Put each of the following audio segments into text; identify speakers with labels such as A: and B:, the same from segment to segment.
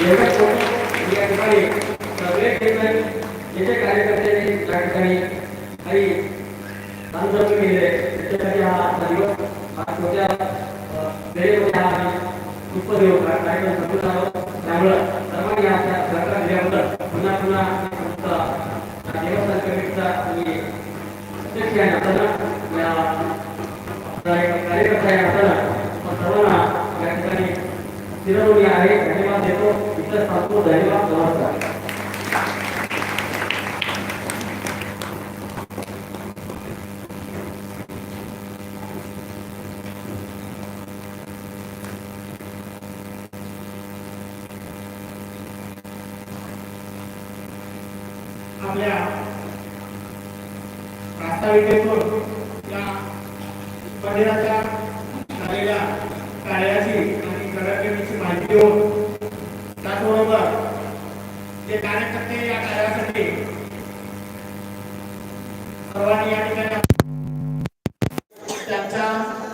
A: एवढ्या या ठिकाणी सगळे जे कार्यकर्त्यांनी या ठिकाणी काही दानधर्म केले त्याच्यासाठी हा दिवस छोट्या वेळेमध्ये हा पुष्पदेव कार्यक्रम संपत आहोत. त्यामुळे सर्वांनी या सरकार दिल्याबद्दल पुन्हा पुन्हा देवस्थान कमिटीचा आणि अध्यक्ष आहे असताना या कार्यकर्ता आहे असताना सर्वांना या ठिकाणी शिरोमणी आहे धन्यवाद देतो. इतर सांगतो धन्यवाद. नमस्कार.
B: आपल्या प्रास्ताविकेतून या मंदिराच्या झालेल्या कार्याची आणि प्रगतीची माहिती देऊन त्याचबरोबर जे कार्यकर्ते या कार्यासाठी सर्वांनी या ठिकाणी त्यांचा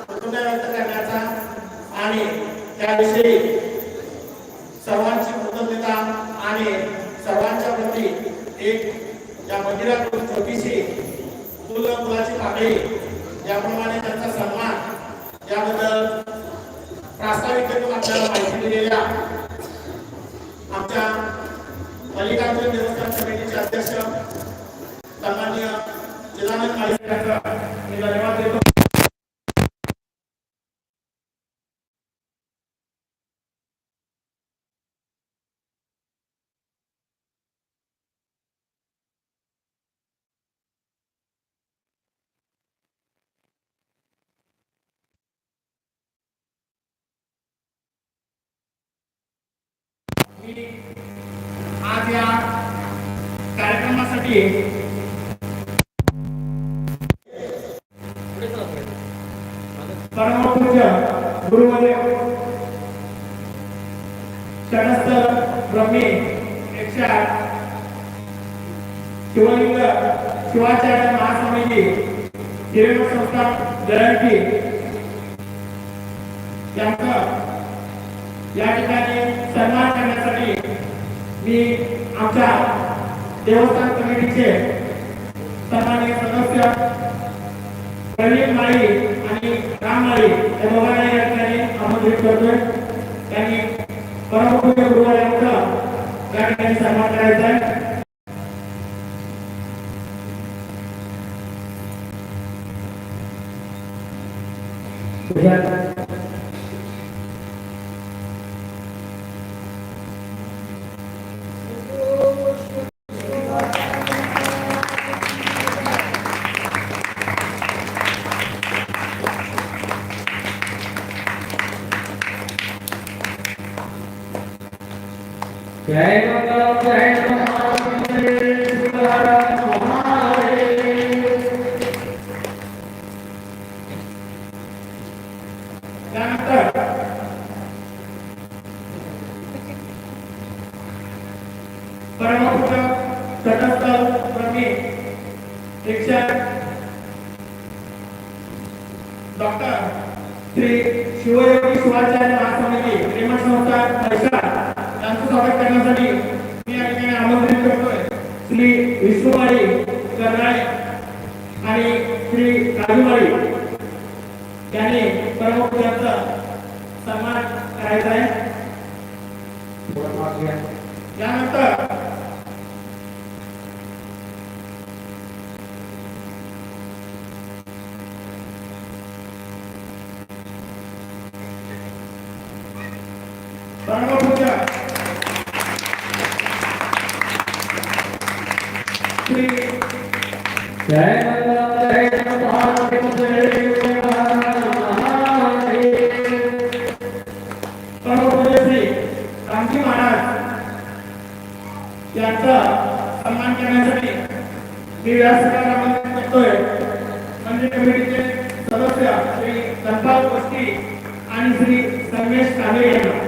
B: कृतज्ञता व्यक्त करण्याचा आणि त्याविषयी सर्वांची कृतज्ञता आणि सर्वांच्या प्रती एक या मंदिरातून छोटीशी फुलाची पाकळी याप्रमाणे त्यांचा सन्मान याबद्दल प्रास्ताविकेतून आपल्याला माहिती दिलेल्या आमच्या मल्लिकार्जुन देवस्थान समितीचे अध्यक्ष सन्माननीय चिदानंद माळी यांचा मी धन्यवाद देतो. आज या कार्यक्रमासाठी परमपूज्य गुरुदेव षटस्थ ब्रह्मी 108 शिवलिंग शिवाचार्य महासमिती हिरेमठ संस्थान जयंती यांचा या ठिकाणी सन्मान करण्यासाठी मी आमच्या देवस्थान कमिटीचे सन्माननीय सदस्य प्रवीण माळी आणि राम माळी या दोघांना या ठिकाणी आमंत्रित करतोय. त्यांनी परमपूज्य गुरुवारांचा या ठिकाणी सन्मान करायचा आहे.
A: जय मंगल जय
B: त्यानंतर परमपूज्य तटस्थ ब्रह्मी शिक्षक डॉक्टर श्री शिवयोगी शिवाचार्य महासमिती हिरेमठ संस्थान पैसा त्यांचं स्वागत करण्यासाठी मी या ठिकाणी आमंत्रित करतोय. श्री विष्णुमाळी करनाळे आणि श्री राजूमाळी यांनी परमपूज्यांचा सन्मान करायचा आहे. यानंतर परमपूज्य श्री
A: जय मंगल जय
B: परमपूज्य श्री रामजी महाराज यांचा सन्मान करण्यासाठी मी व्यासपीठावर आमंत्रित करतोय. मंदिर कमिटीचे सदस्य श्री धनपाल वस्ती आणि श्री संगमेश कांबळे यांना